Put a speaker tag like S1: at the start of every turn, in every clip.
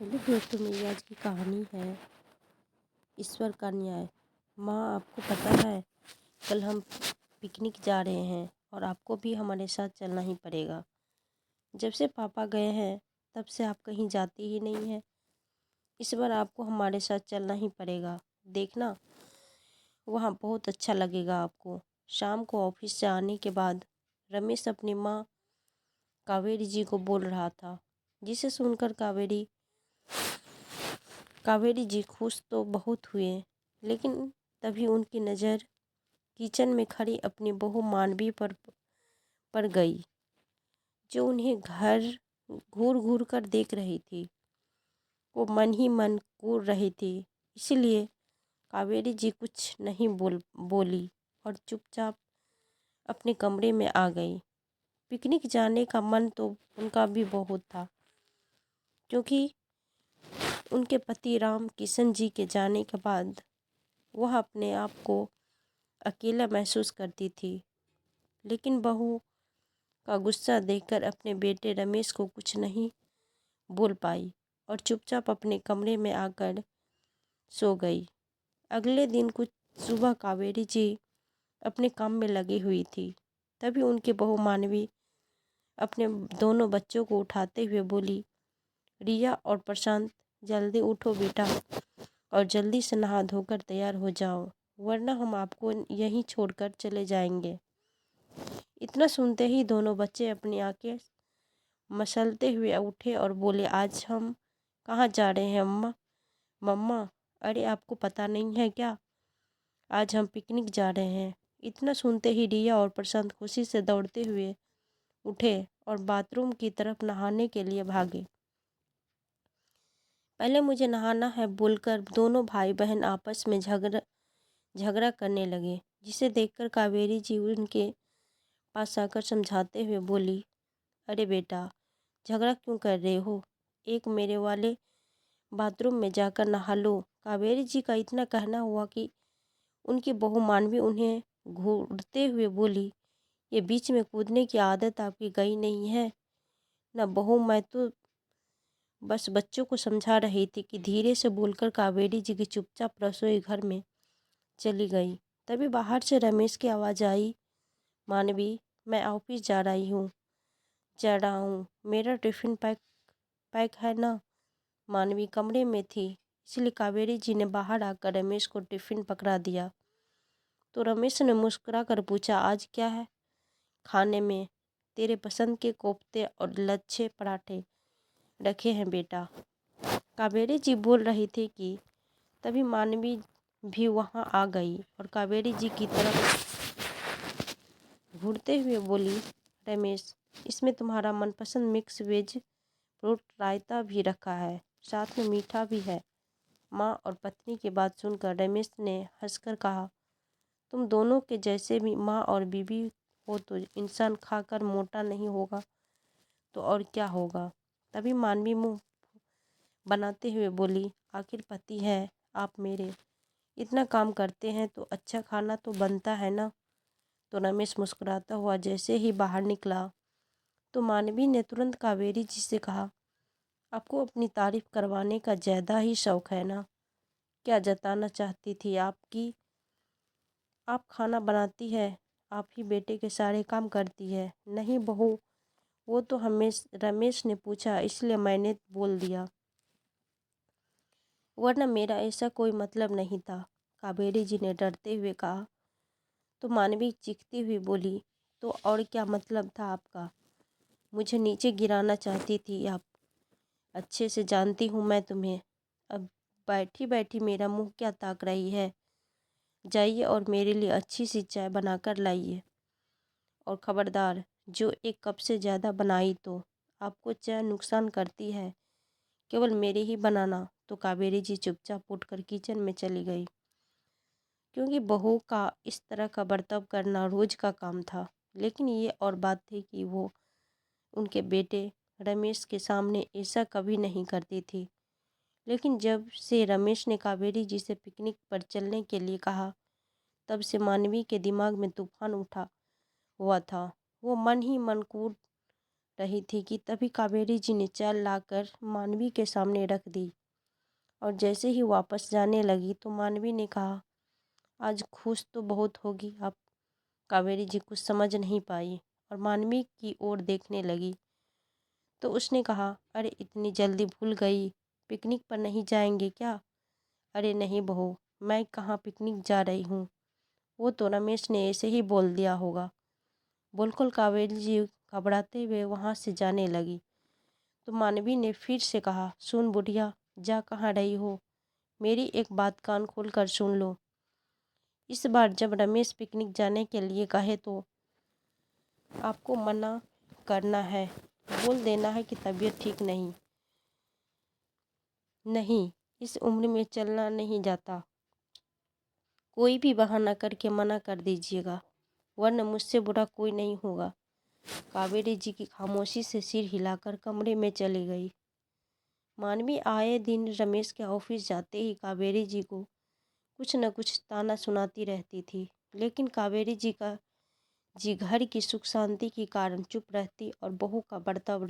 S1: Hello दोस्तों, मेरी आज की कहानी है ईश्वर का न्याय। माँ, आपको पता है कल हम पिकनिक जा रहे हैं और आपको भी हमारे साथ चलना ही पड़ेगा। जब से पापा गए हैं तब से आप कहीं जाते ही नहीं हैं। इस बार आपको हमारे साथ चलना ही पड़ेगा। देखना, वहाँ बहुत अच्छा लगेगा आपको। शाम को ऑफिस से आने के बाद रमेश अपनी माँ कावेरी जी को बोल रहा था, जिसे सुनकर कावेरी जी खुश तो बहुत हुए, लेकिन तभी उनकी नज़र किचन में खड़ी अपनी बहू मानवी पर पड़ गई, जो उन्हें घर घूर घूर कर देख रही थी। वो मन ही मन कूर रही थी, इसलिए कावेरी जी कुछ नहीं बोली और चुपचाप अपने कमरे में आ गई। पिकनिक जाने का मन तो उनका भी बहुत था, क्योंकि उनके पति राम किशन जी के जाने के बाद वह अपने आप को अकेला महसूस करती थी। लेकिन बहू का गुस्सा देखकर अपने बेटे रमेश को कुछ नहीं बोल पाई और चुपचाप अपने कमरे में आकर सो गई। अगले दिन कुछ सुबह कावेरी जी अपने काम में लगी हुई थी, तभी उनकी बहू मानवी अपने दोनों बच्चों को उठाते हुए बोली, रिया और प्रशांत, जल्दी उठो बेटा और जल्दी से नहा धोकर तैयार हो जाओ, वरना हम आपको यहीं छोड़कर चले जाएंगे। इतना सुनते ही दोनों बच्चे अपनी आंखें मसलते हुए उठे और बोले, आज हम कहाँ जा रहे हैं अम्मा? मम्मा, अरे आपको पता नहीं है क्या? आज हम पिकनिक जा रहे हैं। इतना सुनते ही रिया और प्रशांत खुशी से दौड़ते हुए उठे और बाथरूम की तरफ नहाने के लिए भागे। पहले मुझे नहाना है बोलकर दोनों भाई बहन आपस में झगड़ा करने लगे, जिसे देखकर कावेरी जी उनके पास आकर समझाते हुए बोली, अरे बेटा, झगड़ा क्यों कर रहे हो? एक मेरे वाले बाथरूम में जाकर नहा लो। कावेरी जी का इतना कहना हुआ कि उनकी बहू मानवी उन्हें घूरते हुए बोली, ये बीच में कूदने की आदत आपकी गई नहीं है ना बहू? मैं तो बस बच्चों को समझा रही थी कि धीरे से बोलकर कावेरी जी की चुपचाप रसोई घर में चली गई। तभी बाहर से रमेश की आवाज़ आई, मानवी, मैं ऑफिस जा रहा हूँ, मेरा टिफ़िन पैक पैक है ना? मानवी कमरे में थी, इसलिए कावेरी जी ने बाहर आकर रमेश को टिफ़िन पकड़ा दिया। तो रमेश ने मुस्कुराकर पूछा, आज क्या है खाने में? तेरे पसंद के कोफ्ते और लच्छे पराठे रखे हैं बेटा। कावेरी जी बोल रही थी कि तभी मानवी भी वहाँ आ गई और कावेरी जी की तरफ घूरते हुए बोली, रमेश, इसमें तुम्हारा मनपसंद मिक्स वेज फ्रूट रायता भी रखा है, साथ में मीठा भी है। माँ और पत्नी की बात सुनकर रमेश ने हंसकर कहा, तुम दोनों के जैसे भी माँ और बीवी हो तो इंसान खाकर मोटा नहीं होगा तो और क्या होगा। तभी मानवी मुंह बनाते हुए बोली, आखिर पति है आप मेरे, इतना काम करते हैं तो अच्छा खाना तो बनता है ना। तो रमेश मुस्कुराता हुआ जैसे ही बाहर निकला तो मानवी ने तुरंत कावेरी जी से कहा, आपको अपनी तारीफ करवाने का ज़्यादा ही शौक है ना? क्या जताना चाहती थी आपकी? आप खाना बनाती है, आप ही बेटे के सारे काम करती है। नहीं बहू, वो तो रमेश ने पूछा इसलिए मैंने बोल दिया, वरना मेरा ऐसा कोई मतलब नहीं था, कावेरी जी ने डरते हुए कहा। तो मानवी चीखती हुई बोली, तो और क्या मतलब था आपका? मुझे नीचे गिराना चाहती थी आप? अच्छे से जानती हूँ मैं तुम्हें। अब बैठी बैठी मेरा मुंह क्या ताक रही है? जाइए और मेरे लिए अच्छी सी चाय बनाकर लाइए, और खबरदार, जो एक कप से ज़्यादा बनाई तो आपको चाय नुकसान करती है, केवल मेरे ही बनाना। तो कावेरी जी चुपचाप उठकर किचन में चली गई, क्योंकि बहू का इस तरह का बर्ताव करना रोज का काम था। लेकिन ये और बात थी कि वो उनके बेटे रमेश के सामने ऐसा कभी नहीं करती थी। लेकिन जब से रमेश ने कावेरी जी से पिकनिक पर चलने के लिए कहा, तब से मानवी के दिमाग में तूफान उठा हुआ था। वो मन ही मन रही थी कि तभी कावेरी जी ने चाल लाकर मानवी के सामने रख दी। और जैसे ही वापस जाने लगी तो मानवी ने कहा, आज खुश तो बहुत होगी आप। कावेरी जी कुछ समझ नहीं पाई और मानवी की ओर देखने लगी। तो उसने कहा, अरे इतनी जल्दी भूल गई, पिकनिक पर नहीं जाएंगे क्या? अरे नहीं बहू, मैं कहाँ पिकनिक जा रही हूँ, वो तो रमेश ने ऐसे ही बोल दिया होगा। बोलकर कावेरी जी घबराते हुए वहाँ से जाने लगी। तो मानवी ने फिर से कहा, सुन बुढ़िया, जा कहाँ रही हो, मेरी एक बात कान खोल कर सुन लो। इस बार जब रमेश पिकनिक जाने के लिए कहे तो आपको मना करना है, बोल देना है कि तबीयत ठीक नहीं। नहीं, इस उम्र में चलना नहीं जाता। कोई भी बहाना करके मना कर दीजिएगा, वरना मुझसे बुरा कोई नहीं होगा। कावेरी जी की खामोशी से सिर हिलाकर कमरे में चली गई। मानवी आए दिन रमेश के ऑफिस जाते ही कावेरी जी को कुछ न कुछ ताना सुनाती रहती थी, लेकिन कावेरी जी घर की सुख शांति के कारण चुप रहती और बहू का बर्ताव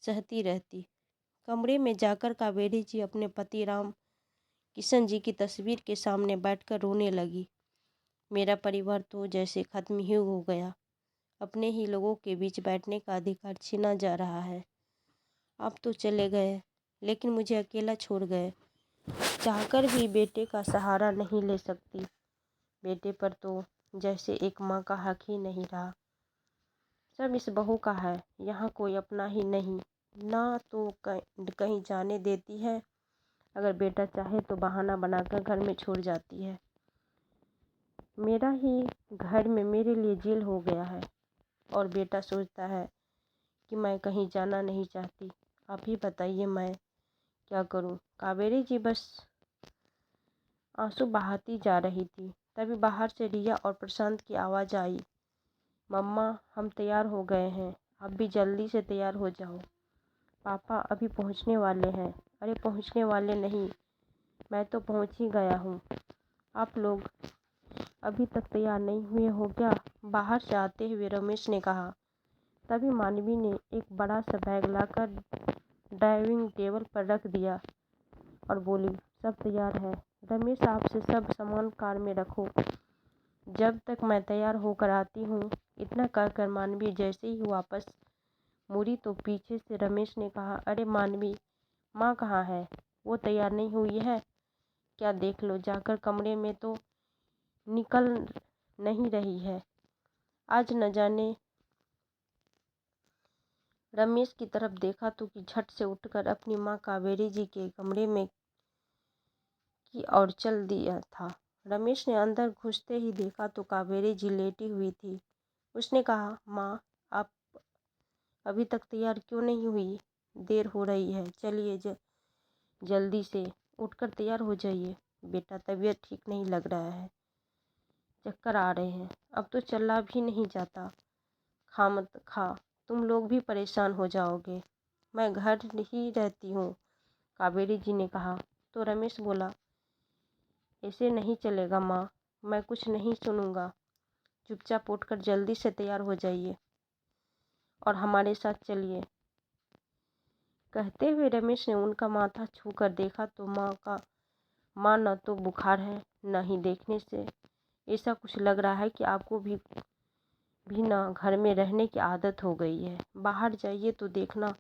S1: सहती रहती। कमरे में जाकर कावेरी जी अपने पति राम किशन जी की तस्वीर के सामने बैठकर रोने लगी। मेरा परिवार तो जैसे खत्म ही हो गया, अपने ही लोगों के बीच बैठने का अधिकार छीना जा रहा है। आप तो चले गए, लेकिन मुझे अकेला छोड़ गए। चाहकर भी बेटे का सहारा नहीं ले सकती। बेटे पर तो जैसे एक माँ का हक ही नहीं रहा। सब इस बहू का है, यहाँ कोई अपना ही नहीं। ना तो कहीं जाने देती है, अगर बेटा चाहे तो बहाना बनाकर घर में छोड़ जाती है। मेरा ही घर में मेरे लिए जेल हो गया है और बेटा सोचता है कि मैं कहीं जाना नहीं चाहती। आप ही बताइए मैं क्या करूं? कावेरी जी बस आंसू बहाती जा रही थी। तभी बाहर से रिया और प्रशांत की आवाज़ आई, मम्मा हम तैयार हो गए हैं, आप भी जल्दी से तैयार हो जाओ। पापा अभी पहुंचने वाले हैं। अरे पहुंचने वाले नहीं, मैं तो पहुंच ही गया हूँ। आप लोग अभी तक तैयार नहीं हुए हो क्या? बाहर से आते हुए रमेश ने कहा। तभी मानवी ने एक बड़ा सा बैग लाकर ड्राइविंग टेबल पर रख दिया और बोली, सब तैयार है। रमेश आपसे सब सामान कार में रखो, जब तक मैं तैयार होकर आती हूँ। इतना कहकर मानवी जैसे ही वापस मुड़ी तो पीछे से रमेश ने कहा, अरे मानवी, माँ कहाँ है? वो तैयार नहीं हुई है क्या? देख लो जाकर कमरे में, तो निकल नहीं रही है। आज न जाने। रमेश की तरफ देखा तो कि झट से उठकर अपनी माँ कावेरी जी के कमरे में की ओर चल दिया था। रमेश ने अंदर घुसते ही देखा तो कावेरी जी लेटी हुई थी। उसने कहा, माँ आप अभी तक तैयार क्यों नहीं हुई? देर हो रही है, चलिए जल्दी से उठकर तैयार हो जाइए। बेटा तबीयत ठीक नहीं लग रहा है, चक्कर आ रहे हैं, अब तो चला भी नहीं जाता। खा मत खा, तुम लोग भी परेशान हो जाओगे। मैं घर ही रहती हूँ, कावेरी जी ने कहा। तो रमेश बोला, ऐसे नहीं चलेगा माँ, मैं कुछ नहीं सुनूंगा। चुपचाप उठकर जल्दी से तैयार हो जाइए और हमारे साथ चलिए। कहते हुए रमेश ने उनका माथा छूकर देखा तो माँ न तो बुखार है, न ही देखने से ऐसा कुछ लग रहा है कि आपको भी ना घर में रहने की आदत हो गई है। बाहर जाइए तो देखना,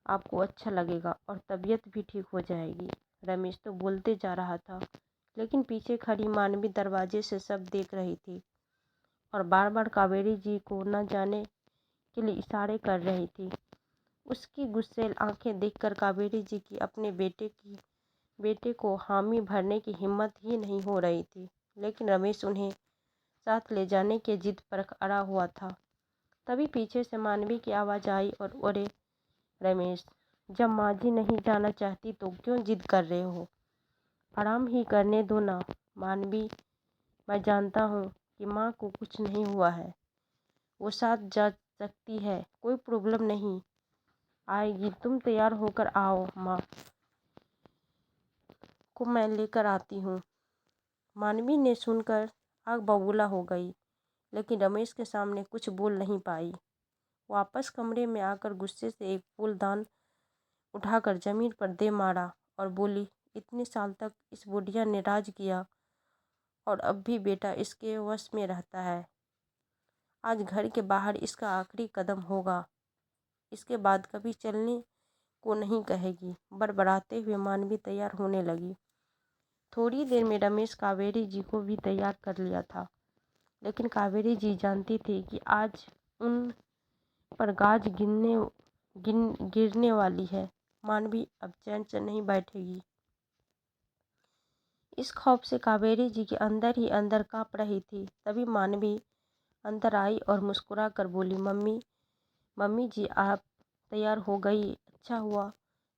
S1: आपको अच्छा लगेगा और तबीयत भी ठीक हो जाएगी। रमेश तो बोलते जा रहा था, लेकिन पीछे खड़ी मानवी दरवाजे से सब देख रही थी और बार बार कावेरी जी को न जाने के लिए इशारे कर रही थी। उसकी गुस्सैल आंखें देखकर कावेरी जी की अपने बेटे को हामी भरने की हिम्मत ही नहीं हो रही थी, लेकिन रमेश उन्हें साथ ले जाने के जिद पर अड़ा हुआ था। तभी पीछे से मानवी की आवाज़ आई और, अरे रमेश, जब माँ जी नहीं जाना चाहती तो क्यों जिद कर रहे हो? आराम ही करने दो ना। मानवी, मैं जानता हूँ कि माँ को कुछ नहीं हुआ है, वो साथ जा सकती है, कोई प्रॉब्लम नहीं आएगी। तुम तैयार होकर आओ, माँ को मैं लेकर आती हूँ। मानवी ने सुनकर आग बबूला हो गई, लेकिन रमेश के सामने कुछ बोल नहीं पाई। वापस कमरे में आकर गुस्से से एक फूलदान उठाकर जमीन पर दे मारा और बोली, इतने साल तक इस बुढ़िया ने राज किया और अब भी बेटा इसके वश में रहता है। आज घर के बाहर इसका आखिरी कदम होगा। इसके बाद कभी चलने को नहीं कहेगी। बड़बड़ाते हुए मानवी तैयार होने लगी। थोड़ी देर में रमेश कावेरी जी को भी तैयार कर लिया था, लेकिन कावेरी जी जानती थी कि आज उन पर गाज गिरने वाली है। मानवी अब चैन से नहीं बैठेगी। इस खौफ से कावेरी जी के अंदर ही अंदर कांप रही थी। तभी मानवी अंदर आई और मुस्कुरा कर बोली, मम्मी जी आप तैयार हो गई। अच्छा हुआ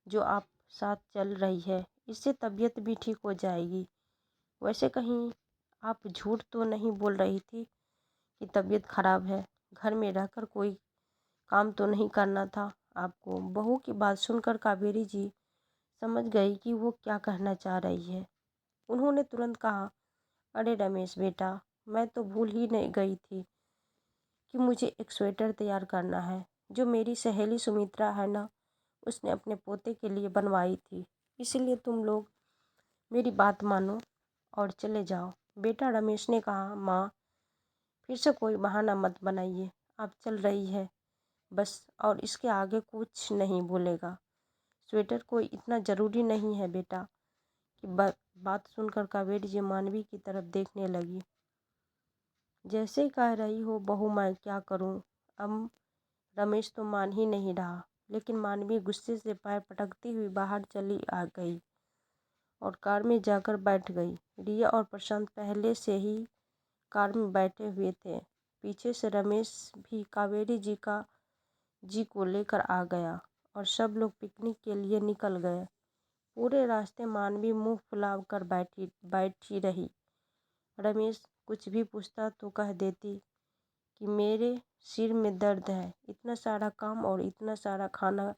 S1: जो आप साथ चल रही है, इससे तबीयत भी ठीक हो जाएगी। वैसे कहीं आप झूठ तो नहीं बोल रही थी कि तबीयत खराब है? घर में रहकर कोई काम तो नहीं करना था आपको? बहू की बात सुनकर कावेरी जी समझ गई कि वो क्या कहना चाह रही है। उन्होंने तुरंत कहा, अरे रमेश बेटा, मैं तो भूल ही नहीं गई थी कि मुझे एक स्वेटर तैयार करना है, जो मेरी सहेली सुमित्रा है ना, उसने अपने पोते के लिए बनवाई थी। इसीलिए तुम लोग मेरी बात मानो और चले जाओ। बेटा रमेश ने कहा, माँ फिर से कोई बहाना मत बनाइए। आप चल रही है बस, और इसके आगे कुछ नहीं बोलेगा। स्वेटर कोई इतना ज़रूरी नहीं है बेटा। कि बात सुनकर कावेरी जी मानवी की तरफ देखने लगी। जैसे कह रही हो बहू, मैं क्या करूं? अब रमेश तो मान ही नहीं रहा, लेकिन मानवी गुस्से से पैर पटकती हुई बाहर चली आ गई और कार में जाकर बैठ गई। रिया और प्रशांत पहले से ही कार में बैठे हुए थे। पीछे से रमेश भी कावेरी जी को लेकर आ गया और सब लोग पिकनिक के लिए निकल गए। पूरे रास्ते मानवी मुंह फुलाकर बैठी रही। रमेश कुछ भी पूछता तो कह देती कि मेरे सिर में दर्द है। इतना सारा काम और इतना सारा खाना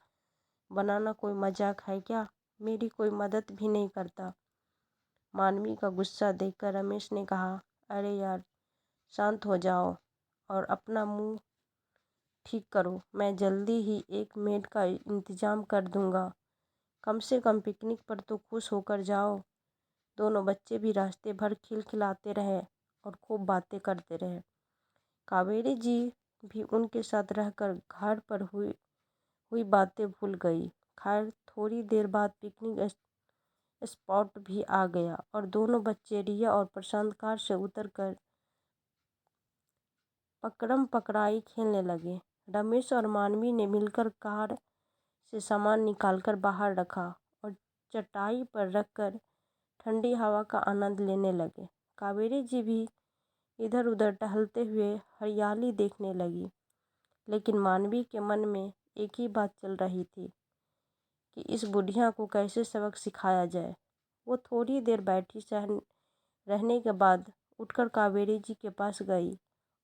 S1: बनाना कोई मजाक है क्या? मेरी कोई मदद भी नहीं करता। मानवी का गुस्सा देखकर रमेश ने कहा, अरे यार शांत हो जाओ और अपना मुंह ठीक करो। मैं जल्दी ही एक मेड का इंतजाम कर दूंगा। कम से कम पिकनिक पर तो खुश होकर जाओ। दोनों बच्चे भी रास्ते भर खिलखिलाते रहे और खूब बातें करते रहे। कावेरी जी भी उनके साथ रहकर घर पर हुई बातें भूल गई। खैर थोड़ी देर बाद पिकनिक स्पॉट भी आ गया और दोनों बच्चे रिया और प्रशांत कार से उतरकर पकड़म पकड़ाई खेलने लगे। रमेश और मानवी ने मिलकर कार से सामान निकालकर बाहर रखा और चटाई पर रखकर ठंडी हवा का आनंद लेने लगे। कावेरी जी भी इधर उधर टहलते हुए हरियाली देखने लगी, लेकिन मानवी के मन में एक ही बात चल रही थी कि इस बुढ़िया को कैसे सबक सिखाया जाए। वो थोड़ी देर बैठी सहन रहने के बाद उठकर कावेरी जी के पास गई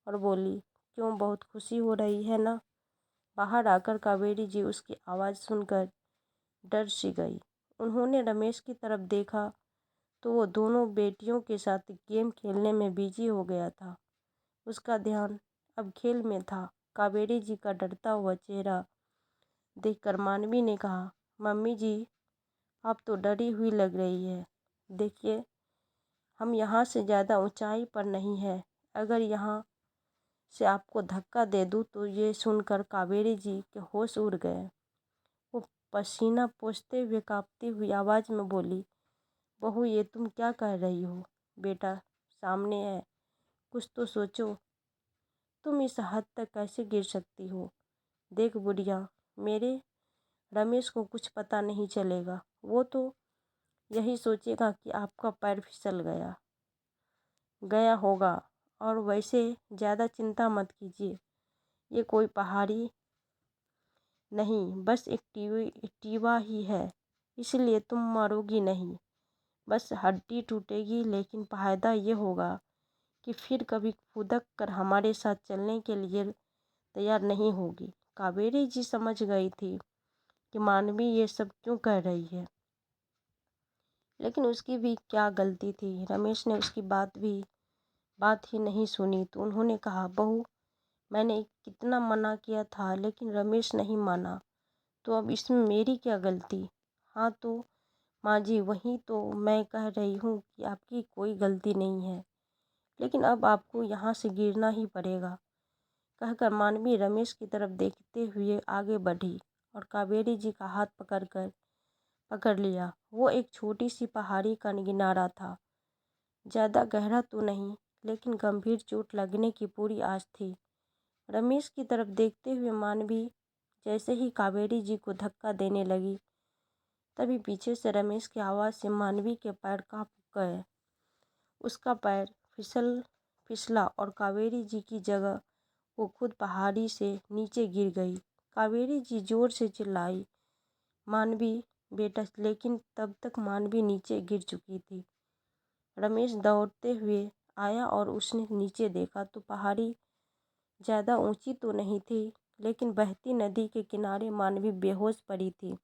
S1: और बोली, क्यों बहुत खुशी हो रही है ना? बाहर आकर कावेरी जी उसकी आवाज़ सुनकर डर सी गई। उन्होंने रमेश की तरफ देखा तो वो दोनों बेटियों के साथ गेम खेलने में बिजी हो गया था। उसका ध्यान अब खेल में था। कावेरी जी का डरता हुआ चेहरा देखकर मानवी ने कहा, मम्मी जी आप तो डरी हुई लग रही है। देखिए हम यहाँ से ज़्यादा ऊंचाई पर नहीं है। अगर यहाँ से आपको धक्का दे दूँ तो? ये सुनकर कावेरी जी के होश उड़ गए। वो पसीना पोंछते हुए कांपती हुई आवाज़ में बोली, बहू ये तुम क्या कह रही हो? बेटा सामने है, कुछ तो सोचो। तुम इस हद तक कैसे गिर सकती हो? देख बुढ़िया, मेरे रमेश को कुछ पता नहीं चलेगा। वो तो यही सोचेगा कि आपका पैर फिसल गया होगा। और वैसे ज़्यादा चिंता मत कीजिए, ये कोई पहाड़ी नहीं, बस एक टीवा ही है, इसलिए तुम मरोगी नहीं। बस हड्डी टूटेगी, लेकिन फायदा ये होगा कि फिर कभी खुदक कर हमारे साथ चलने के लिए तैयार नहीं होगी। कावेरी जी समझ गई थी कि मानवी ये सब क्यों कह रही है, लेकिन उसकी भी क्या गलती थी। रमेश ने उसकी बात ही नहीं सुनी तो उन्होंने कहा, बहू मैंने कितना मना किया था लेकिन रमेश नहीं माना, तो अब इसमें मेरी क्या गलती? हाँ तो माँ जी, वही तो मैं कह रही हूँ कि आपकी कोई गलती नहीं है, लेकिन अब आपको यहाँ से गिरना ही पड़ेगा, कहकर मानवी रमेश की तरफ देखते हुए आगे बढ़ी और कावेरी जी का हाथ पकड़ लिया। वो एक छोटी सी पहाड़ी का किनारा था, ज़्यादा गहरा तो नहीं, लेकिन गंभीर चोट लगने की पूरी आस थी। रमेश की तरफ देखते हुए मानवी जैसे ही कावेरी जी को धक्का देने लगी, तभी पीछे से रमेश की आवाज़ से मानवी के पैर कांप गए। उसका पैर फिसला और कावेरी जी की जगह वो खुद पहाड़ी से नीचे गिर गई। कावेरी जी जोर से चिल्लाई, मानवी बेटा, लेकिन तब तक मानवी नीचे गिर चुकी थी। रमेश दौड़ते हुए आया और उसने नीचे देखा तो पहाड़ी ज़्यादा ऊंची तो नहीं थी, लेकिन बहती नदी के किनारे मानवी बेहोश पड़ी थी।